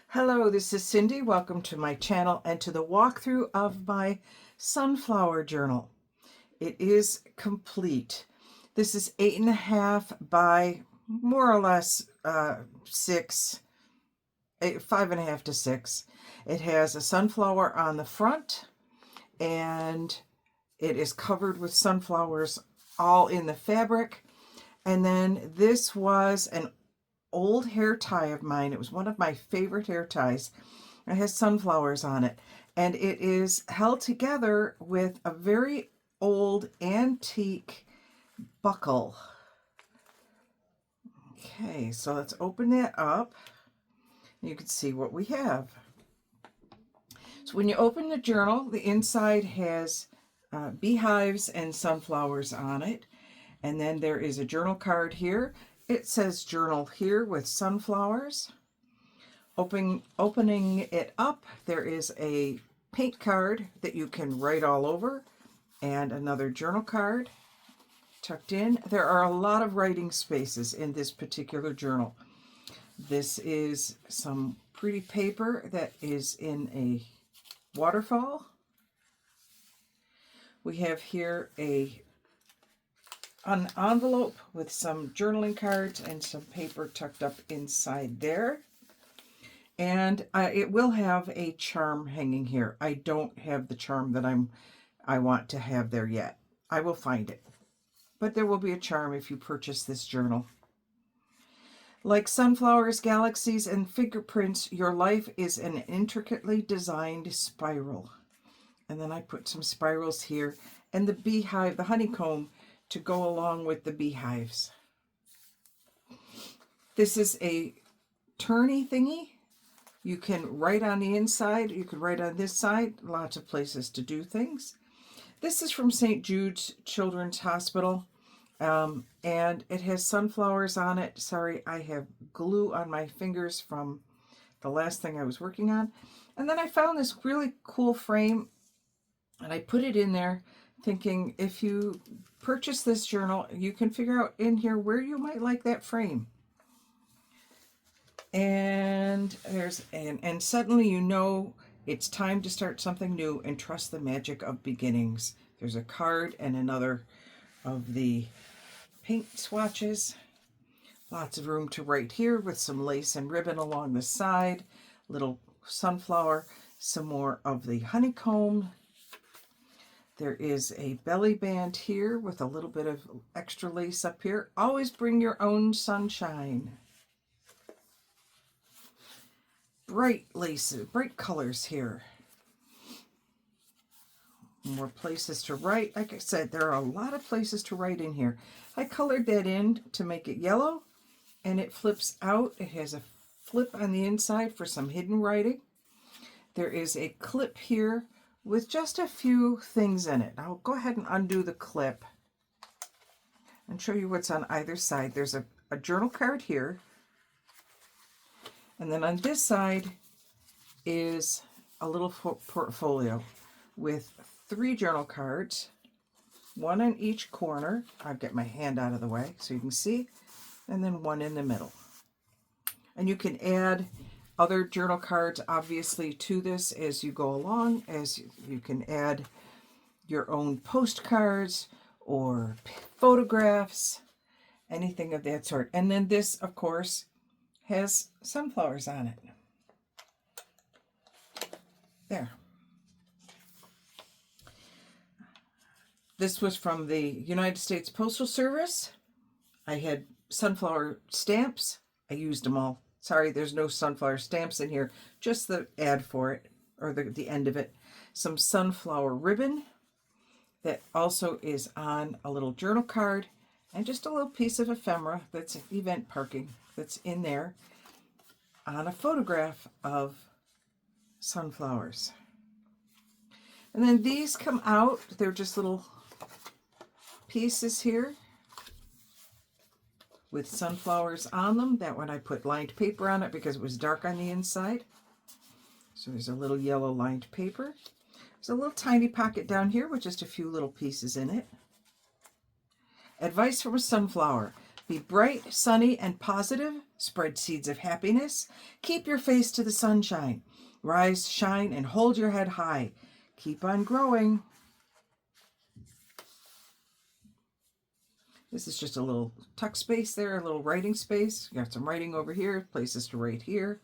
Hello, this is Cindy. Welcome to my channel and to the walkthrough of my sunflower journal. It is complete. This is 8.5 by more or less 5.5 to 6. It has a sunflower on the front and it is covered with sunflowers all in the fabric. And then this was an old hair tie of mine. It was one of my favorite hair ties. It has sunflowers on it, and it is held together with a very old antique buckle. Okay, so let's open that up. You can see what we have. So when you open the journal, the inside has beehives and sunflowers on it. And then there is a journal card here. It says journal here with sunflowers. Opening it up, there is a paint card that you can write all over and another journal card tucked in. There are a lot of writing spaces in this particular journal. This is some pretty paper that is in a waterfall. We have here an envelope with some journaling cards and some paper tucked up inside there. And it will have a charm hanging here. I don't have the charm that I want to have there yet. I will find it. But there will be a charm if you purchase this journal. Like sunflowers, galaxies, and fingerprints, your life is an intricately designed spiral. And then I put some spirals here and the beehive, the honeycomb, to go along with the beehives. This is a turny thingy. You can write on the inside, you could write on this side, lots of places to do things. This is from St. Jude's Children's Hospital, and it has sunflowers on it. Sorry, I have glue on my fingers from the last thing I was working on. And then I found this really cool frame, and I put it in there thinking if you purchase this journal, you can figure out in here where you might like that frame. And and suddenly you know it's time to start something new and trust the magic of beginnings. There's a card and another of the paint swatches. Lots of room to write here with some lace and ribbon along the side. Little sunflower, some more of the honeycomb. There is a belly band here with a little bit of extra lace up here. Always bring your own sunshine. Bright laces, bright colors here. More places to write. Like I said, there are a lot of places to write in here. I colored that in to make it yellow, and it flips out. It has a flip on the inside for some hidden writing. There is a clip here with just a few things in it. I'll go ahead and undo the clip and show you what's on either side. There's a journal card here. And then on this side is a little portfolio with 3 journal cards, one in each corner. I'll get my hand out of the way so you can see, and then one in the middle. And you can add other journal cards, obviously, to this as you go along, as you can add your own postcards or photographs, anything of that sort. And then this, of course, has sunflowers on it. There. This was from the United States Postal Service. I had sunflower stamps. I used them all. Sorry, there's no sunflower stamps in here, just the ad for it, or the end of it. Some sunflower ribbon that also is on a little journal card, and just a little piece of ephemera that's event parking that's in there on a photograph of sunflowers. And then these come out. They're just little pieces here with sunflowers on them. That one I put lined paper on it because it was dark on the inside. So there's a little yellow lined paper. There's a little tiny pocket down here with just a few little pieces in it. Advice from a sunflower. Be bright, sunny, and positive. Spread seeds of happiness. Keep your face to the sunshine. Rise, shine, and hold your head high. Keep on growing. This is just a little tuck space there, a little writing space. You got some writing over here, places to write here.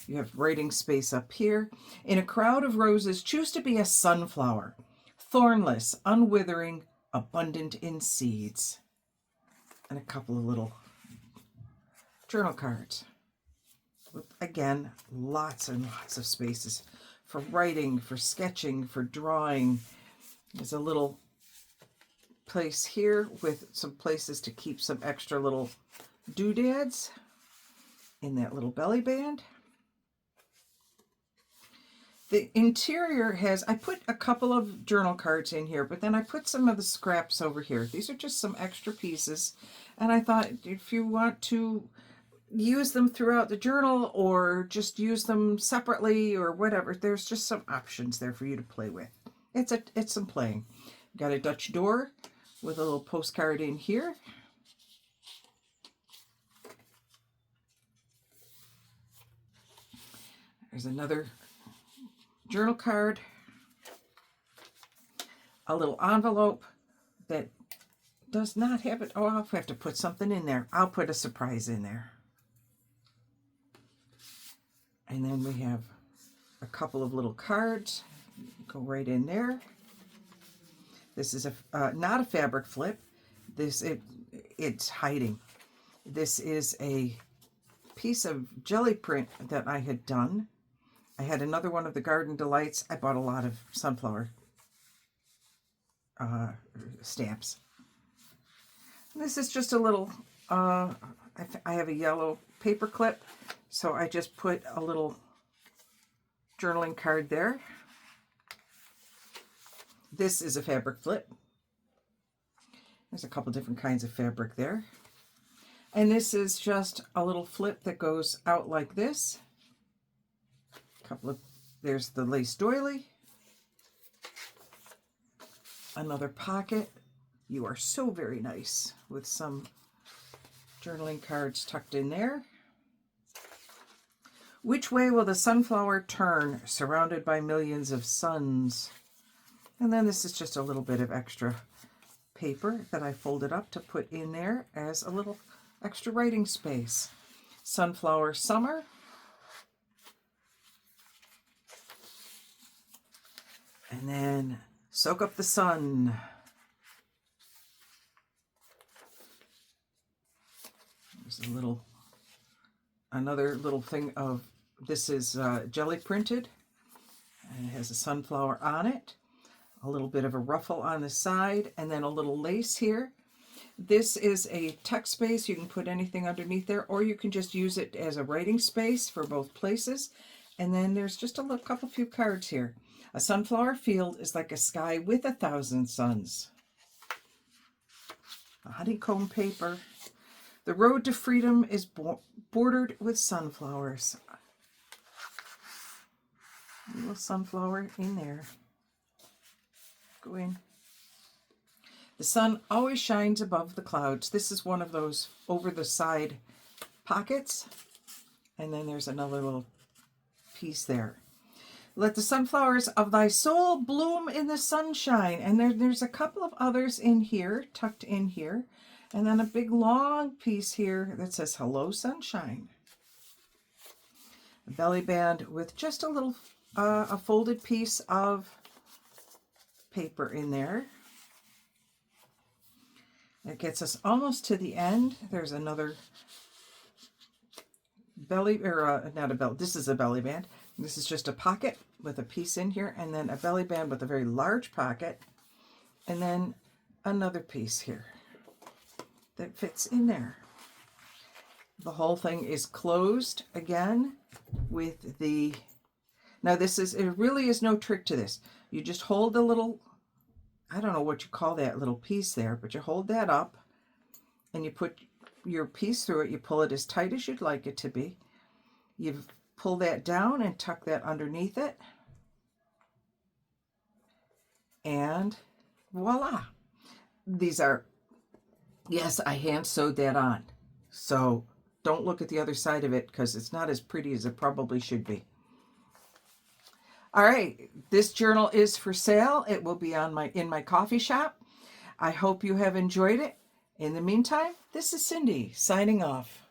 You have writing space up here. In a crowd of roses, choose to be a sunflower. Thornless, unwithering, abundant in seeds. And a couple of little journal cards. With, again, lots and lots of spaces for writing, for sketching, for drawing. There's a little place here with some places to keep some extra little doodads in that little belly band. The interior has, I put a couple of journal cards in here, but then I put some of the scraps over here. These are just some extra pieces. And I thought if you want to use them throughout the journal or just use them separately or whatever, there's just some options there for you to play with. It's some playing. Got a Dutch door with a little postcard in here. There's another journal card. A little envelope that does not have it. Oh, I'll have to put something in there. I'll put a surprise in there. And then we have a couple of little cards. Go right in there. This is not a fabric flip. It's hiding. This is a piece of jelly print that I had done. I had another one of the Garden Delights. I bought a lot of sunflower stamps. This is just a little, I have a yellow paper clip, so I just put a little journaling card there. This is a fabric flip. There's a couple different kinds of fabric there. And this is just a little flip that goes out like this. There's the lace doily. Another pocket. You are so very nice, with some journaling cards tucked in there. Which way will the sunflower turn, surrounded by millions of suns? And then this is just a little bit of extra paper that I folded up to put in there as a little extra writing space. Sunflower summer. And then soak up the sun. There's another little thing of, this is jelly printed, and it has a sunflower on it. A little bit of a ruffle on the side, and then a little lace here. This is a tuck space. You can put anything underneath there, or you can just use it as a writing space for both places. And then there's just a few cards here. A sunflower field is like a sky with 1,000 suns. A honeycomb paper. The road to freedom is bordered with sunflowers. A little sunflower in there. Go in. The sun always shines above the clouds. This is one of those over the side pockets. And then there's another little piece there. Let the sunflowers of thy soul bloom in the sunshine. And there's a couple of others in here, tucked in here. And then a big long piece here that says, hello, sunshine. A belly band with just a little, a folded piece of paper in there. That gets us almost to the end. There's another belly, or not a belly, this is a belly band. This is just a pocket with a piece in here, and then a belly band with a very large pocket, and then another piece here that fits in there. The whole thing is closed again with the, now this is, it really is no trick to this. You just hold the little, I don't know what you call that little piece there, but you hold that up and you put your piece through it. You pull it as tight as you'd like it to be. You pull that down and tuck that underneath it. And voila. These are, yes, I hand sewed that on. So don't look at the other side of it because it's not as pretty as it probably should be. All right, this journal is for sale. It will be on in my coffee shop. I hope you have enjoyed it. In the meantime, this is Cindy signing off.